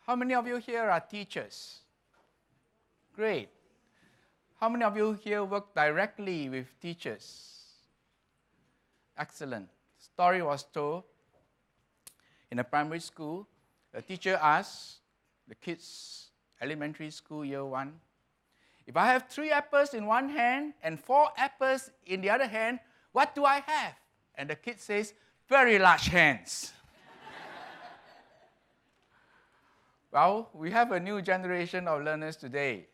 How many of you here are teachers? Great. How many of you here work directly with teachers? Excellent. Story was told in a primary school. A teacher asked the kids, elementary school, year 1, if I have 3 apples in one hand and 4 apples in the other hand, what do I have? And the kid says, very large hands. Well, we have a new generation of learners today.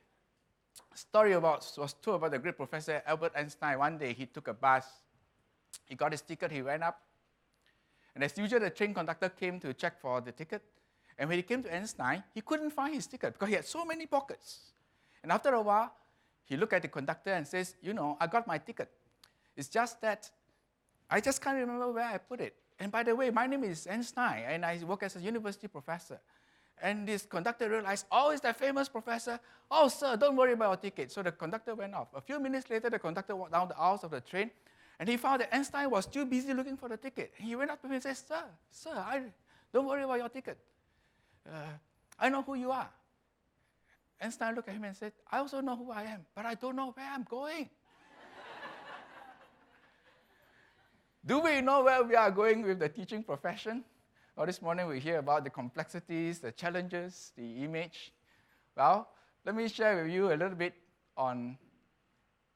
A story was told about the great professor Albert Einstein. One day he took a bus. He got his ticket, he went up. And as usual, the train conductor came to check for the ticket. And when he came to Einstein, he couldn't find his ticket because he had so many pockets. And after a while, he looked at the conductor and says, you know, I got my ticket. It's just that I just can't remember where I put it. And by the way, my name is Einstein, and I work as a university professor. And this conductor realized, oh, it's that famous professor. Oh, sir, don't worry about your ticket. So the conductor went off. A few minutes later, the conductor walked down the aisles of the train, and he found that Einstein was still busy looking for the ticket. And he went up to him and said, sir, don't worry about your ticket. I know who you are. Einstein looked at him and said, I also know who I am, but I don't know where I'm going. Do we know where we are going with the teaching profession? Well, this morning we hear about the complexities, the challenges, the image. Well, let me share with you a little bit on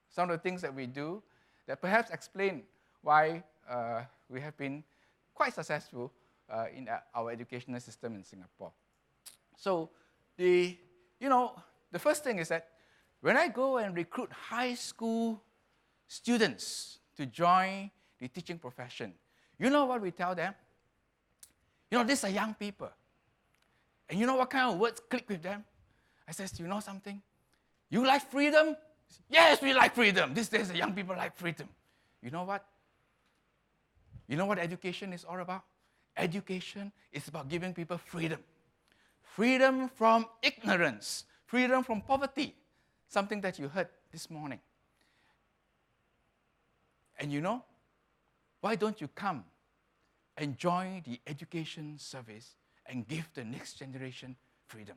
some of the things that we do that perhaps explain why we have been quite successful in our educational system in Singapore. So, the first thing is that when I go and recruit high school students to join the teaching profession, you know what we tell them? You know, these are young people. And you know what kind of words click with them? I says, you know something? You like freedom? Yes, we like freedom. These days, the young people like freedom. You know what? You know what education is all about? Education is about giving people freedom. Freedom from ignorance. Freedom from poverty. Something that you heard this morning. And you know, why don't you come and join the education service and give the next generation freedom?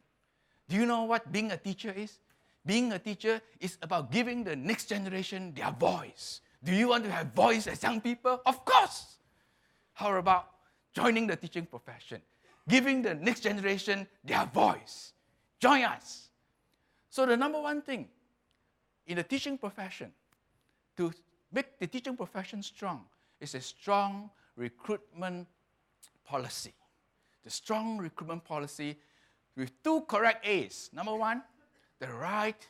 Do you know what being a teacher is? Being a teacher is about giving the next generation their voice. Do you want to have voice as young people? Of course. How about joining the teaching profession? Giving the next generation their voice. Join us. So the number one thing in the teaching profession, to make the teaching profession strong, is a strong recruitment policy. The strong recruitment policy with 2 correct A's. Number 1, the right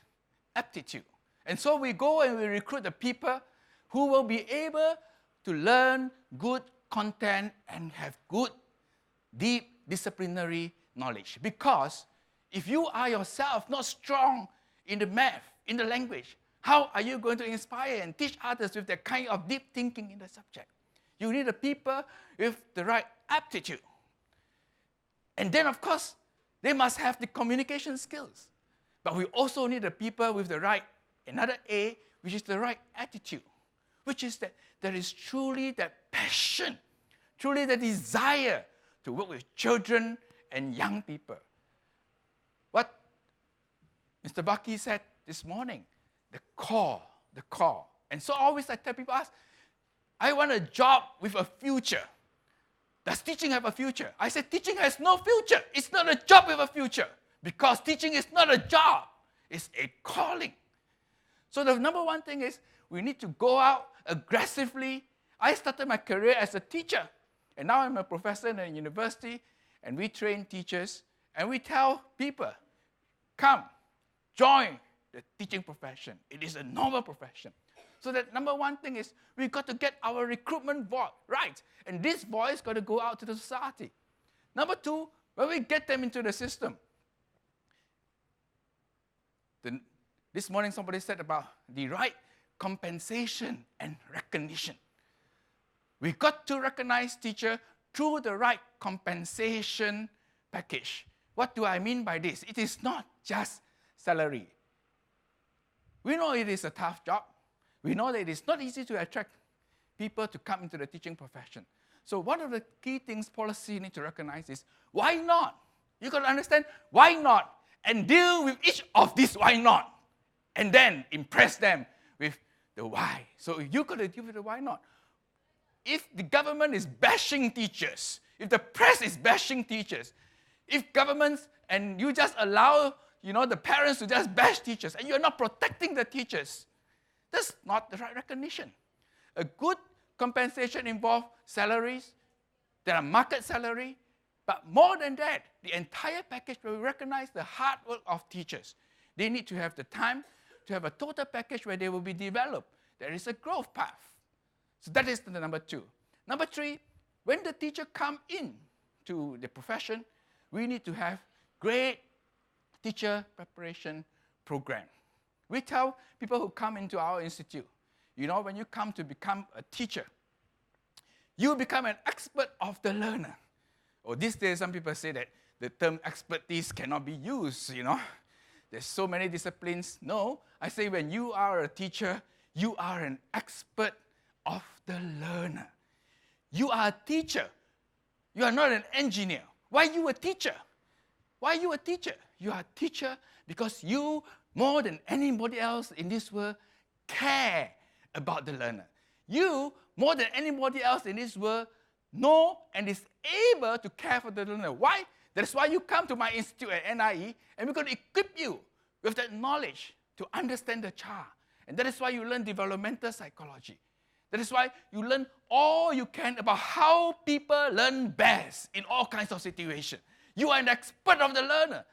aptitude. And so we go and we recruit the people who will be able to learn good content and have good, deep disciplinary knowledge. Because if you are yourself not strong in the math, in the language, how are you going to inspire and teach others with that kind of deep thinking in the subject? You need the people with the right aptitude. And then, of course, they must have the communication skills. But we also need the people with the right, another A, which is the right attitude, which is that there is truly that passion, truly the desire to work with children and young people. What Mr. Bucky said this morning, the core. And so always I tell people, I want a job with a future. Does teaching have a future? I said, teaching has no future. It's not a job with a future. Because teaching is not a job. It's a calling. So the number one thing is we need to go out aggressively. I started my career as a teacher. And now I'm a professor in a university. And we train teachers. And we tell people, come, join the teaching profession. It is a noble profession. So that number one thing is we've got to get our recruitment voice right. And this voice got to go out to the society. Number 2, when we get them into the system. This morning somebody said about the right compensation and recognition. We've got to recognize teacher through the right compensation package. What do I mean by this? It is not just salary. We know it is a tough job. We know that it is not easy to attract people to come into the teaching profession. So one of the key things policy need to recognize is, why not You got to understand why not and deal with each of these why not. And then impress them with the why. So you got to deal with the why not. If the government is bashing teachers, if the press is bashing teachers, if governments and you just allow, the parents to just bash teachers and you're not protecting the teachers, that's not the right recognition. A good compensation involves salaries, there are market salary, but more than that, the entire package will recognize the hard work of teachers. They need to have the time to have a total package where they will be developed. There is a growth path. So that is the number 2. Number 3, when the teacher come in to the profession, we need to have great teacher preparation program. We tell people who come into our institute, when you come to become a teacher, you become an expert of the learner. Or these days, some people say that the term expertise cannot be used, There's so many disciplines. No, I say when you are a teacher, you are an expert of the learner. You are a teacher. You are not an engineer. Why are you a teacher? Why are you a teacher? You are a teacher because you, more than anybody else in this world, care about the learner. You, more than anybody else in this world, know and is able to care for the learner. Why? That's why you come to my institute at NIE, and we're going to equip you with that knowledge to understand the child. And that is why you learn developmental psychology. That is why you learn all you can about how people learn best in all kinds of situations. You are an expert of the learner.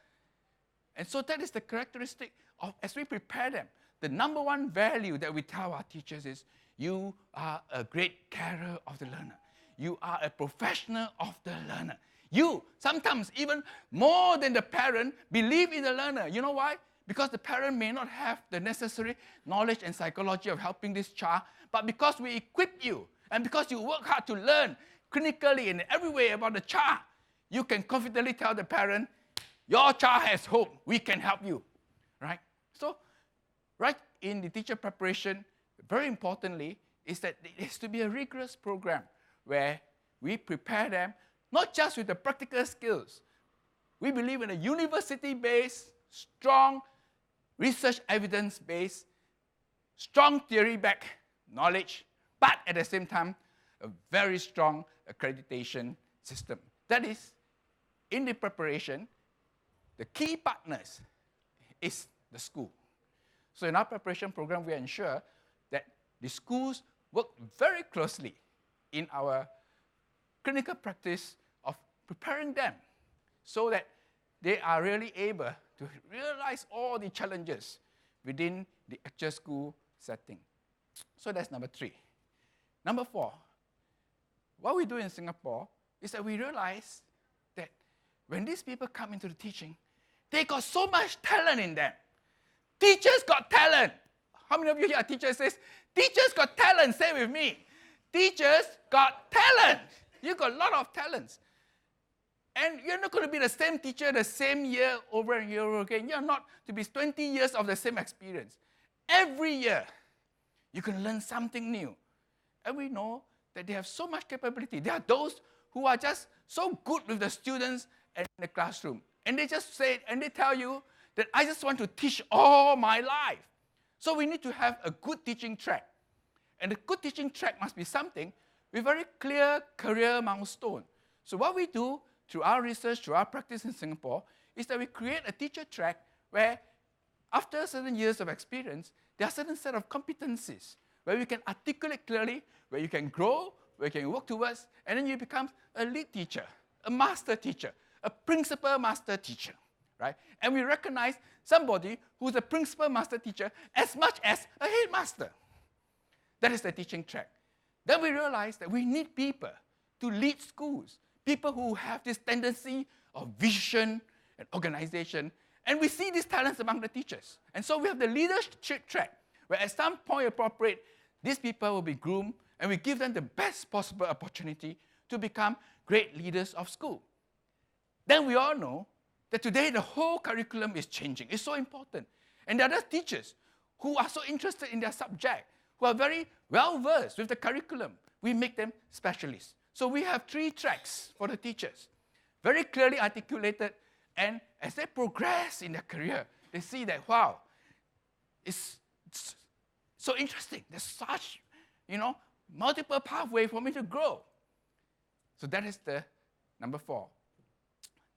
And so that is the characteristic of, as we prepare them, the number one value that we tell our teachers is, you are a great carer of the learner. You are a professional of the learner. You, sometimes even more than the parent, believe in the learner. You know why? Because the parent may not have the necessary knowledge and psychology of helping this child, but because we equip you, and because you work hard to learn clinically in every way about the child, you can confidently tell the parent, your child has hope, we can help you, right? So, right in the teacher preparation, very importantly, is that it has to be a rigorous program where we prepare them not just with the practical skills. We believe in a university-based, strong, research evidence-based, strong theory-backed knowledge, but at the same time, a very strong accreditation system. That is, in the preparation, the key partners is the school. So in our preparation program, we ensure that the schools work very closely in our clinical practice of preparing them so that they are really able to realize all the challenges within the actual school setting. So that's number 3. Number 4, what we do in Singapore is that we realize that when these people come into the teaching, they got so much talent in them. Teachers got talent. How many of you here are teachers? Says, teachers got talent. Say with me. Teachers got talent. You got a lot of talents. And you're not going to be the same teacher the same year over and over again. You're not to be 20 years of the same experience. Every year, you can learn something new. And we know that they have so much capability. There are those who are just so good with the students and in the classroom. And they just say, and they tell you that I just want to teach all my life. So we need to have a good teaching track. And the good teaching track must be something with very clear career milestone. So what we do through our research, through our practice in Singapore, is that we create a teacher track where after certain years of experience, there are certain set of competencies where we can articulate clearly, where you can grow, where you can work towards, and then you become a lead teacher, a master teacher, a principal master teacher, right? And we recognize somebody who's a principal master teacher as much as a headmaster. That is the teaching track. Then we realize that we need people to lead schools, people who have this tendency of vision and organization. And we see these talents among the teachers. And so we have the leadership track, where at some point appropriate, these people will be groomed, and we give them the best possible opportunity to become great leaders of school. Then we all know that today the whole curriculum is changing. It's so important. And there are teachers who are so interested in their subject, who are very well-versed with the curriculum. We make them specialists. So we have 3 tracks for the teachers, very clearly articulated, And as they progress in their career, they see that, wow, it's so interesting. There's such, multiple pathways for me to grow. So that is the number 4.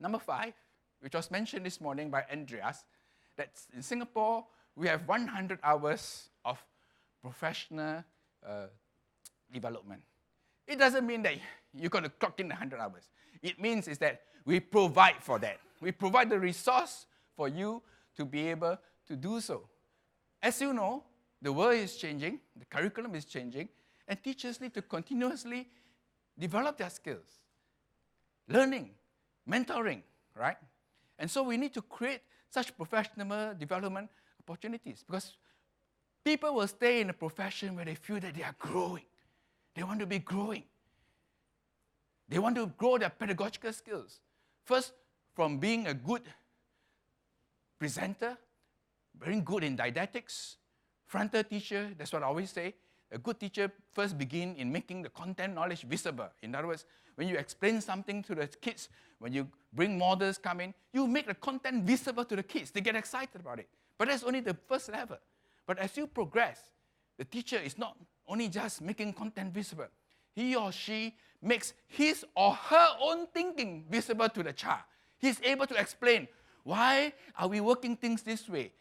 Number 5, which was mentioned this morning by Andreas, that in Singapore, we have 100 hours of professional development. It doesn't mean that you're going to clock in 100 hours. It means is that we provide for that. We provide the resource for you to be able to do so. As you know, the world is changing, the curriculum is changing, and teachers need to continuously develop their skills. Learning, mentoring, right? And so we need to create such professional development opportunities, because people will stay in a profession where they feel that they are growing. They want to be growing. They want to grow their pedagogical skills. First, from being a good presenter, very good in didactics, frontal teacher, that's what I always say. A good teacher first begins in making the content knowledge visible. In other words, when you explain something to the kids, when you bring models come in, you make the content visible to the kids. They get excited about it. But that's only the first level. But as you progress, the teacher is not only just making content visible. He or she makes his or her own thinking visible to the child. He's able to explain, why are we working things this way?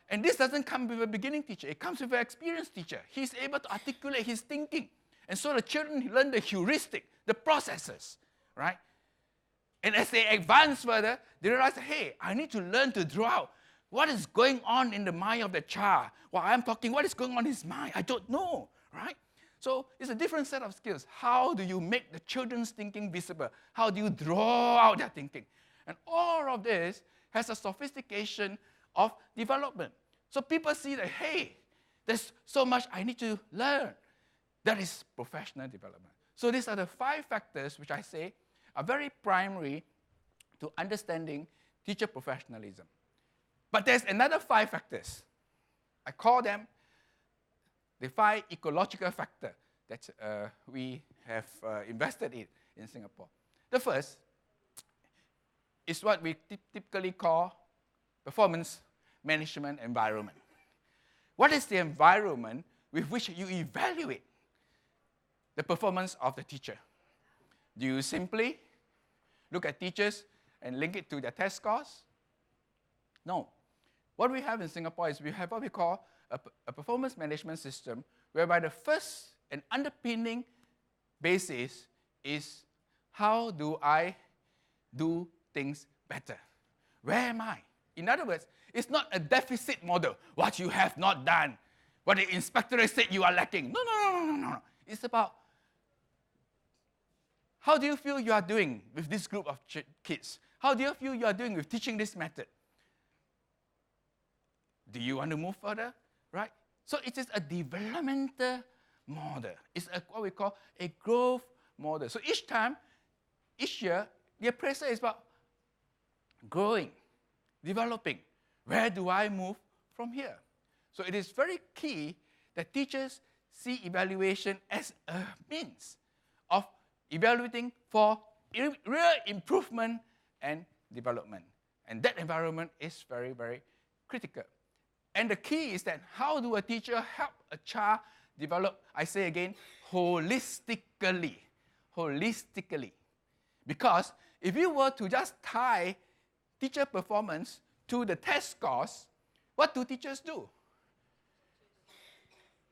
And this doesn't come with a beginning teacher. It comes with an experienced teacher. He's able to articulate his thinking. And so the children learn the heuristic, the processes, right? And as they advance further, they realize, hey, I need to learn to draw out what is going on in the mind of the child. While I'm talking, what is going on in his mind? I don't know, right? So it's a different set of skills. How do you make the children's thinking visible? How do you draw out their thinking? And all of this has a sophistication of development. So people see that, hey, there's so much I need to learn. That is professional development. So these are the 5 factors which I say are very primary to understanding teacher professionalism. But there's another 5 factors. I call them the 5 ecological factors that we have invested in Singapore. The first is what we typically call performance management environment. What is the environment with which you evaluate the performance of the teacher? Do you simply look at teachers and link it to their test scores? No. What we have in Singapore is we have what we call a performance management system, whereby the first and underpinning basis is, how do I do things better? Where am I? In other words, it's not a deficit model, what you have not done, what the inspectorate said you are lacking. No. It's about, how do you feel you are doing with this group of kids? How do you feel you are doing with teaching this method? Do you want to move further? Right? So it is a developmental model. It's what we call a growth model. So each year, the appraisal is about growing, developing. Where do I move from here? So it is very key that teachers see evaluation as a means of evaluating for real improvement and development. And that environment is very, very critical. And the key is that, how do a teacher help a child develop, I say again, holistically. Holistically. Because if you were to just tie teacher performance to the test scores, what do teachers do?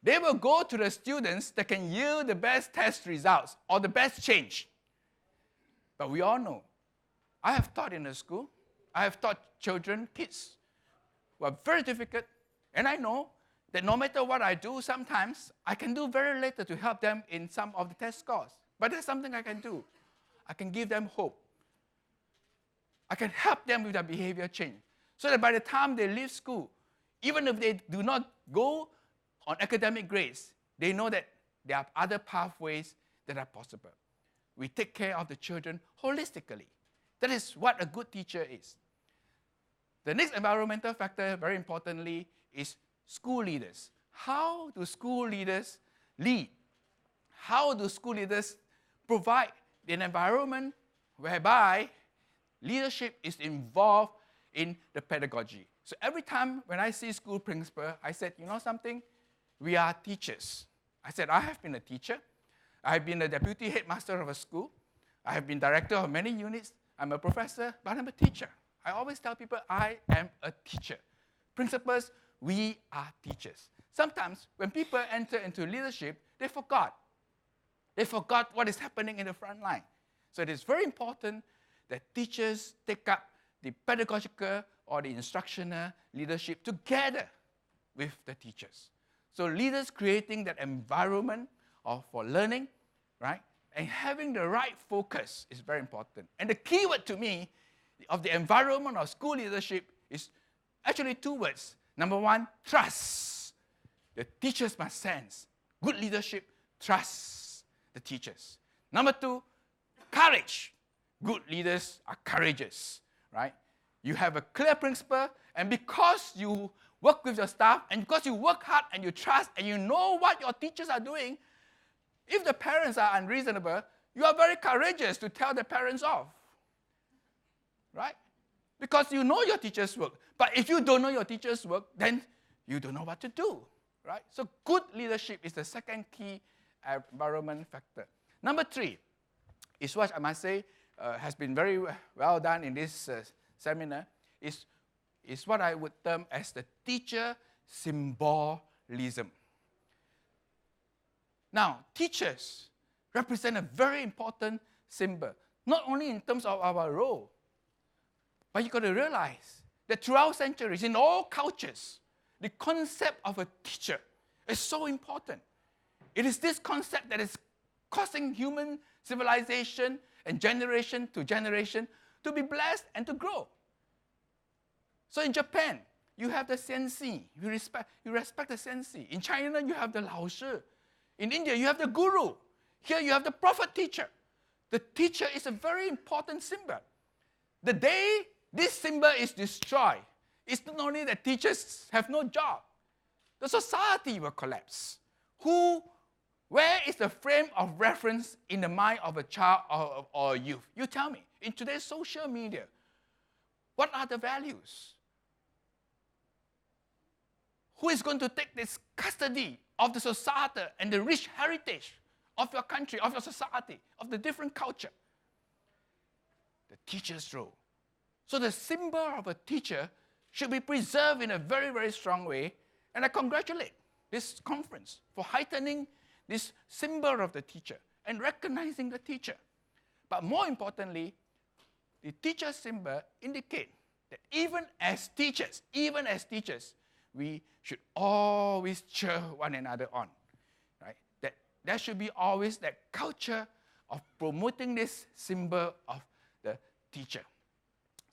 They will go to the students that can yield the best test results or the best change. But we all know, I have taught in a school, I have taught children, kids, who are very difficult, and I know that no matter what I do, sometimes I can do very little to help them in some of the test scores. But there's something I can do. I can give them hope. I can help them with their behavior change, so that by the time they leave school, even if they do not go on academic grades, they know that there are other pathways that are possible. We take care of the children holistically. That is what a good teacher is. The next environmental factor, very importantly, is school leaders. How do school leaders lead? How do school leaders provide an environment whereby Leadership is involved in the pedagogy. So every time when I see school principal, I said, you know something? We are teachers. I said, I have been a teacher. I have been a deputy headmaster of a school. I have been director of many units. I'm a professor, but I'm a teacher. I always tell people I am a teacher. Principals, we are teachers. Sometimes when people enter into leadership, they forgot. They forgot what is happening in the front line. So it is very important that teachers take up the pedagogical or the instructional leadership together with the teachers. So leaders creating that environment for learning, right, and having the right focus is very important. And the key word to me of the environment of school leadership is actually two words. Number one, trust. The teachers must sense. Good leadership trusts the teachers. Number two, courage. Good leaders are courageous, right? You have a clear principle, and because you work with your staff, and because you work hard and you trust and you know what your teachers are doing, if the parents are unreasonable, you are very courageous to tell the parents off, right? Because you know your teachers' work. But if you don't know your teachers' work, then you don't know what to do, right? So good leadership is the second key environment factor. Number three is what I must say has been very well done in this seminar, is what I would term as the teacher symbolism. Now, teachers represent a very important symbol, not only in terms of our role, but you've got to realize that throughout centuries, in all cultures, the concept of a teacher is so important. It is this concept that is causing human civilization and generation to generation to be blessed and to grow. So in Japan, you have the sensei. You respect the sensei. In China, you have the lao shi. In India, you have the guru. Here, you have the prophet teacher. The teacher is a very important symbol. The day this symbol is destroyed, it's not only that teachers have no job, the society will collapse. Where is the frame of reference in the mind of a child or a youth? You tell me. In today's social media, what are the values? Who is going to take this custody of the society and the rich heritage of your country, of your society, of the different culture? The teacher's role. So the symbol of a teacher should be preserved in a very, very strong way. And I congratulate this conference for heightening this symbol of the teacher and recognizing the teacher. But more importantly, the teacher symbol indicates that even as teachers, we should always cheer one another on, right? That there should be always that culture of promoting this symbol of the teacher.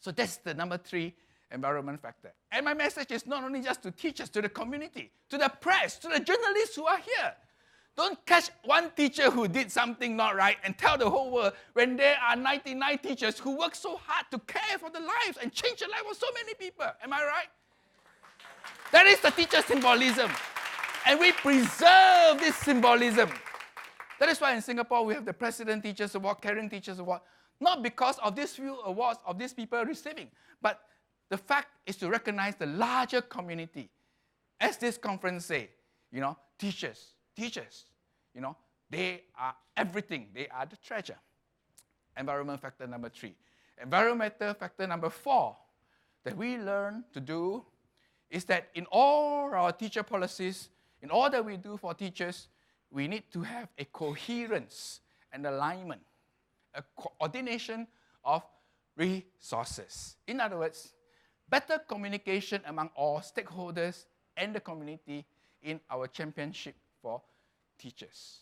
So that's the number three environment factor. And my message is not only just to teachers, to the community, to the press, to the journalists who are here. Don't catch one teacher who did something not right and tell the whole world when there are 99 teachers who work so hard to care for the lives and change the life of so many people. Am I right? That is the teacher symbolism. And we preserve this symbolism. That is why in Singapore we have the President Teachers Award, Caring Teachers Award, not because of these few awards of these people receiving, but the fact is to recognize the larger community. As this conference say, teachers, they are everything. They are the treasure. Environment factor number three. Environmental factor number four that we learn to do is that in all our teacher policies, in all that we do for teachers, we need to have a coherence and alignment, a coordination of resources. In other words, better communication among all stakeholders and the community in our championship for teachers.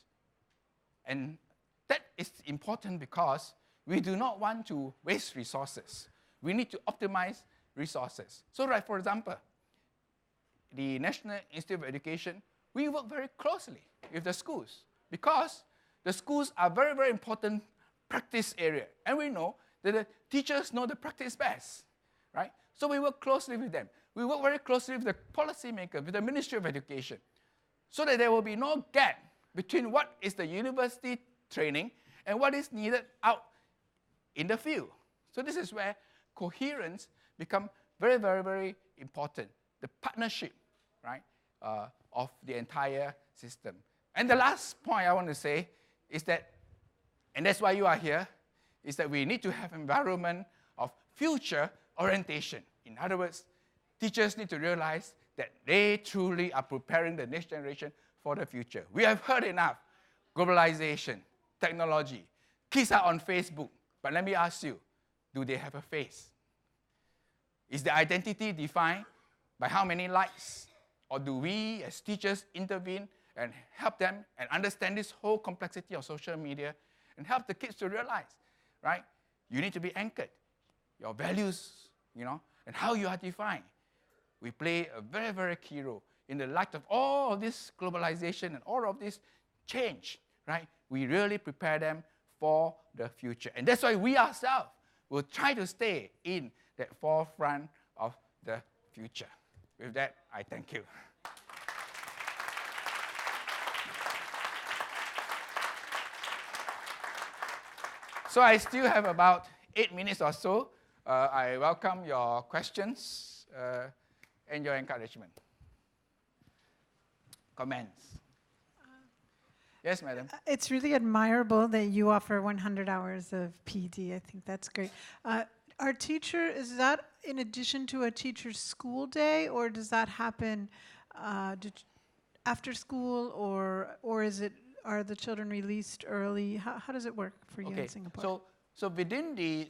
And that is important because we do not want to waste resources. We need to optimize resources. So, right, for example, the National Institute of Education, we work very closely with the schools because the schools are very, very important practice area. And we know that the teachers know the practice best, right? So we work closely with them. We work very closely with the policymakers, with the Ministry of Education, so that there will be no gap between what is the university training and what is needed out in the field. So this is where coherence becomes very, very, very important. The partnership, right, of the entire system. And the last point I want to say is that, and that's why you are here, is that we need to have an environment of future orientation. In other words, teachers need to realize that they truly are preparing the next generation for the future. We have heard enough. Globalization, technology. Kids are on Facebook. But let me ask you, do they have a face? Is the identity defined by how many likes? Or do we as teachers intervene and help them and understand this whole complexity of social media and help the kids to realize, right? You need to be anchored. Your values, and how you are defined. We play a very, very key role. In the light of all of this globalization and all of this change, right? We really prepare them for the future. And that's why we ourselves will try to stay in that forefront of the future. With that, I thank you. So I still have about 8 minutes or so. I welcome your questions and your encouragement. Comments? Yes, madam. It's really admirable that you offer 100 hours of PD. I think that's great. Our teacher, is that in addition to a teacher's school day, or does that happen after school, or is it, are the children released early? How does it work for you in Singapore? So within the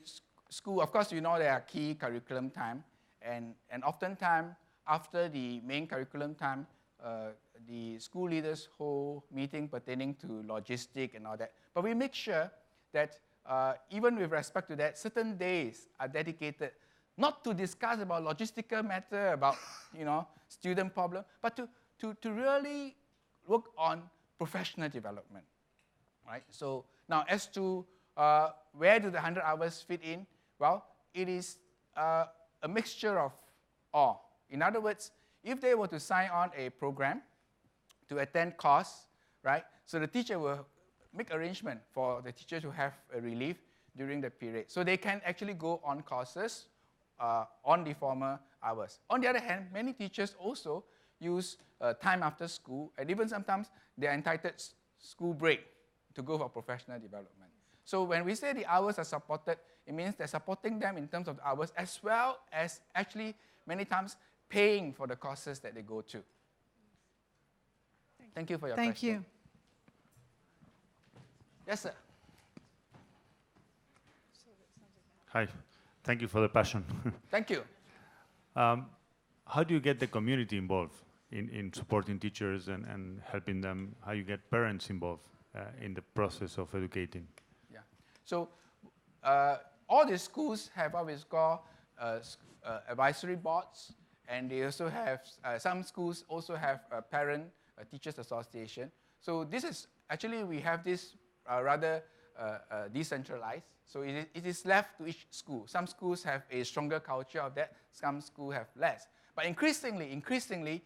school, of course, there are key curriculum time, and oftentimes after the main curriculum time, the school leaders hold meeting pertaining to logistic and all that. But we make sure that even with respect to that, certain days are dedicated not to discuss about logistical matter, about student problem, but to really work on professional development, right? So now as to where do the 100 hours fit in? Well, it is a mixture of all. In other words, if they were to sign on a program to attend course, right? So the teacher will make arrangement for the teacher to have a relief during the period. So they can actually go on courses on the former hours. On the other hand, many teachers also use time after school, and even sometimes they are entitled school break to go for professional development. So when we say the hours are supported, it means they're supporting them in terms of the hours, as well as actually many times paying for the courses that they go to. Thank you for your question. Thank you. Yes, sir. Hi. Thank you for the passion. Thank you. How do you get the community involved in supporting teachers and helping them? How you get parents involved in the process of educating? Yeah. So all the schools have what we call advisory boards, and they also have, some schools also have a parent teachers association. So this is, actually we have this rather decentralized. So it is left to each school. Some schools have a stronger culture of that, some schools have less. But increasingly,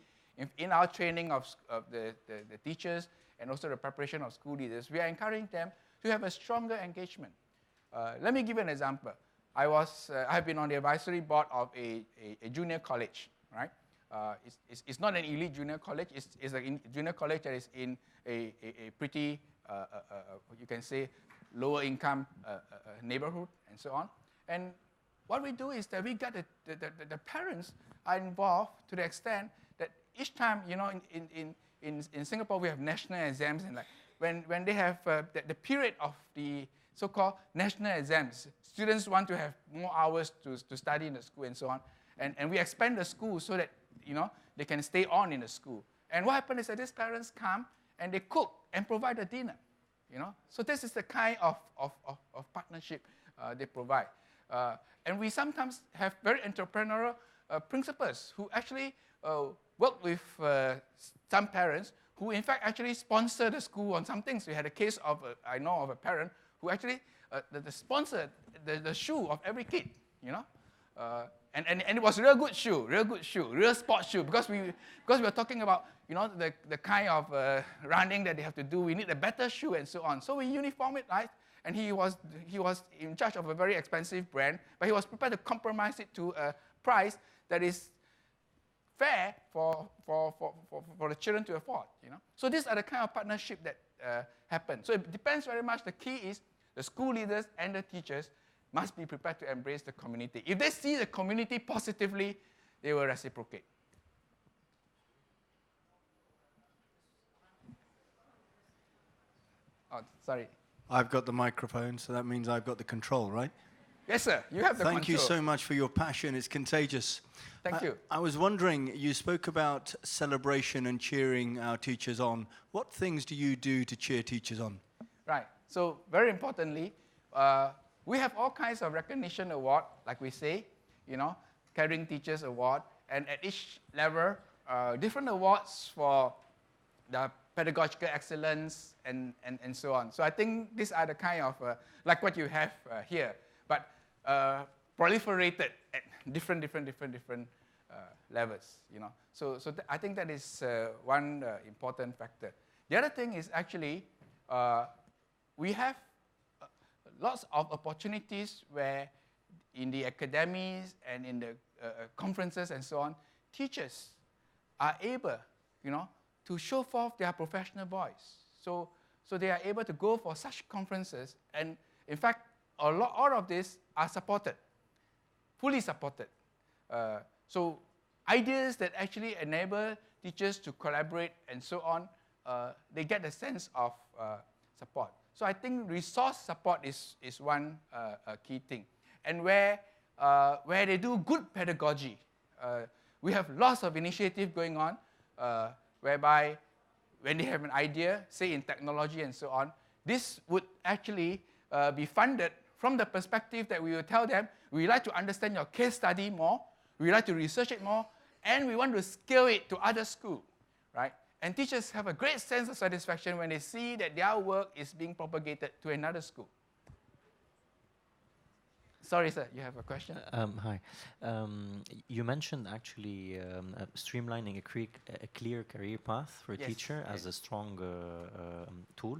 in our training of the teachers and also the preparation of school leaders, we are encouraging them to have a stronger engagement. Let me give you an example. I've been on the advisory board of a junior college, right? It's not an elite junior college. It's a junior college that is in a pretty, you can say, lower income neighborhood and so on. And what we do is that we get the parents are involved to the extent that each time, in Singapore we have national exams, and like when they have the period of the so-called national exams, students want to have more hours to study in the school and so on. And we expand the school so that they can stay on in the school. And what happens is that these parents come and they cook and provide a dinner. So this is the kind of partnership they provide. And we sometimes have very entrepreneurial principals who actually work with some parents who in fact actually sponsor the school on some things. We had a case of, I know of a parent who actually sponsored the shoe of every kid, and it was real good shoe, real sports shoe, because we were talking about the kind of running that they have to do. We need a better shoe and so on. So we uniform it, right? and he was in charge of a very expensive brand, but he was prepared to compromise it to a price that is fair for the children to afford. So these are the kind of partnership that happen. So it depends very much. The key is the school leaders and the teachers must be prepared to embrace the community. If they see the community positively, they will reciprocate. Oh, sorry. I've got the microphone, so that means I've got the control, right? Yes, sir. You have the control. Thank you so much for your passion. It's contagious. Thank you. I was wondering, you spoke about celebration and cheering our teachers on. What things do you do to cheer teachers on? Right. So very importantly, we have all kinds of recognition award, like we say, Caring Teachers Award, and at each level, different awards for the pedagogical excellence and so on. So I think these are the kind of, like what you have here, but proliferated at different levels, So I think that is one important factor. The other thing is actually, we have lots of opportunities where in the academies and in the conferences and so on, teachers are able, to show forth their professional voice. So they are able to go for such conferences, and in fact, all of this are supported, fully supported. So ideas that actually enable teachers to collaborate and so on, they get a sense of support. So I think resource support is one key thing. And where they do good pedagogy, we have lots of initiatives going on, whereby when they have an idea, say in technology and so on, this would actually be funded from the perspective that we will tell them, we like to understand your case study more, we like to research it more, and we want to scale it to other schools, right? And teachers have a great sense of satisfaction when they see that their work is being propagated to another school. Sorry, sir, you have a question? Hi. You mentioned actually streamlining a clear career path for a teacher as a strong tool.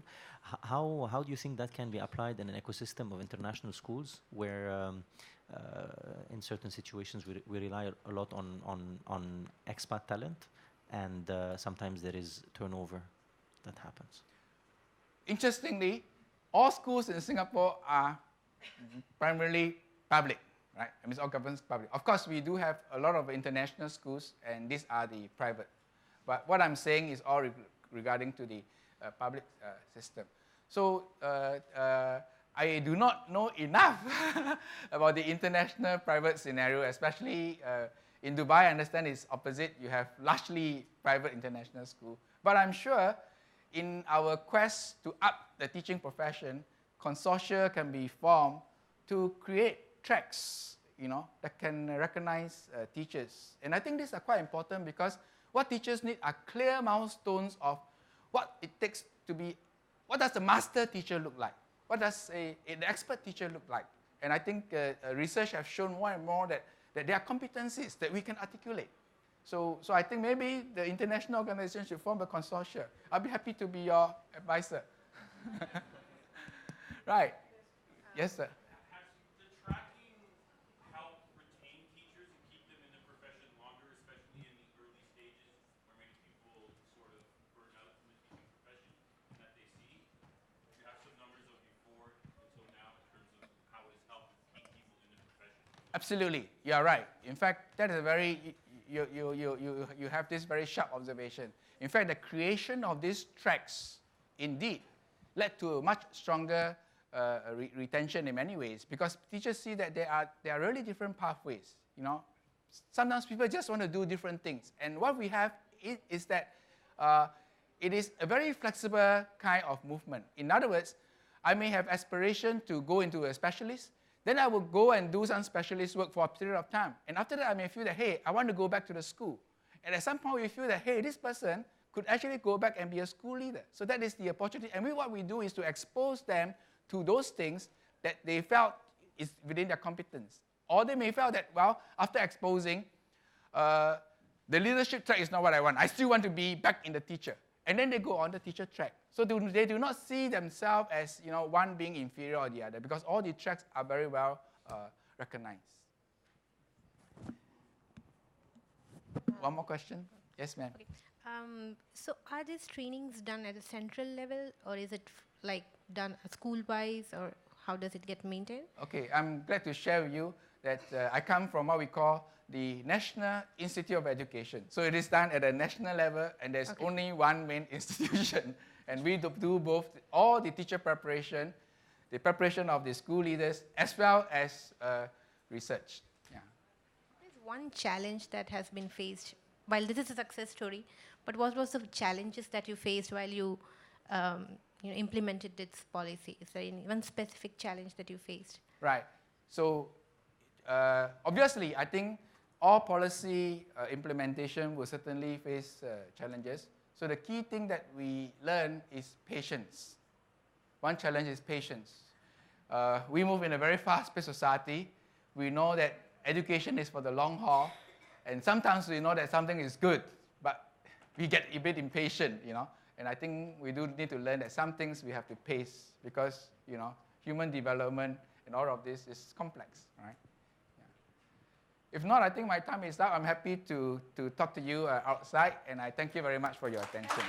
How do you think that can be applied in an ecosystem of international schools where in certain situations we rely a lot on expat talent and sometimes there is turnover that happens? Interestingly, all schools in Singapore are primarily public, right? I mean, it's all government public. Of course, we do have a lot of international schools, and these are the private. But what I'm saying is all regarding to the public system. So I do not know enough about the international private scenario, especially in Dubai. I understand it's opposite. You have largely private international school. But I'm sure in our quest to up the teaching profession, consortia can be formed to create tracks, that can recognize teachers. And I think these are quite important because what teachers need are clear milestones of what it takes to be, what does the master teacher look like? What does an expert teacher look like? And I think research has shown more and more that there are competencies that we can articulate. So I think maybe the international organization should form a consortia. I'll be happy to be your advisor. Right. Yes, sir. Has the tracking helped retain teachers and keep them in the profession longer, especially in the early stages where many people sort of burn out from the teaching profession that they see? Do you have some numbers of before until now in terms of how it has helped keep people in the profession? Absolutely. You are right. In fact, that is a very, you have this very sharp observation. In fact, the creation of these tracks indeed led to a much stronger retention in many ways, because teachers see that there are really different pathways. Sometimes people just want to do different things, and what we have is that it is a very flexible kind of movement. In other words, I may have aspiration to go into a specialist, then I will go and do some specialist work for a period of time, and after that I may feel that, hey, I want to go back to the school, and at some point we feel that, hey, this person could actually go back and be a school leader. So that is the opportunity, and what we do is to expose them to those things that they felt is within their competence. Or they may feel that, well, after exposing, the leadership track is not what I want. I still want to be back in the teacher. And then they go on the teacher track. So they do not see themselves as one being inferior or the other, because all the tracks are very well recognized. One more question? Yes, ma'am. Okay. So are these trainings done at a central level, or is it done school-wise, or how does it get maintained? Okay, I'm glad to share with you that I come from what we call the National Institute of Education. So it is done at a national level, and there's only one main institution. And we do both, all the teacher preparation, the preparation of the school leaders, as well as research. Yeah. There's one challenge that has been faced, while this is a success story, but what was the challenges that you faced while you implemented this policy? Is there any one specific challenge that you faced? Right. So obviously, I think all policy implementation will certainly face challenges. So the key thing that we learn is patience. One challenge is patience. We move in a very fast-paced society. We know that education is for the long haul, and sometimes we know that something is good, but we get a bit impatient, And I think we do need to learn that some things we have to pace because, human development and all of this is complex, right? If not, I think my time is up. I'm happy to talk to you outside, and I thank you very much for your attention.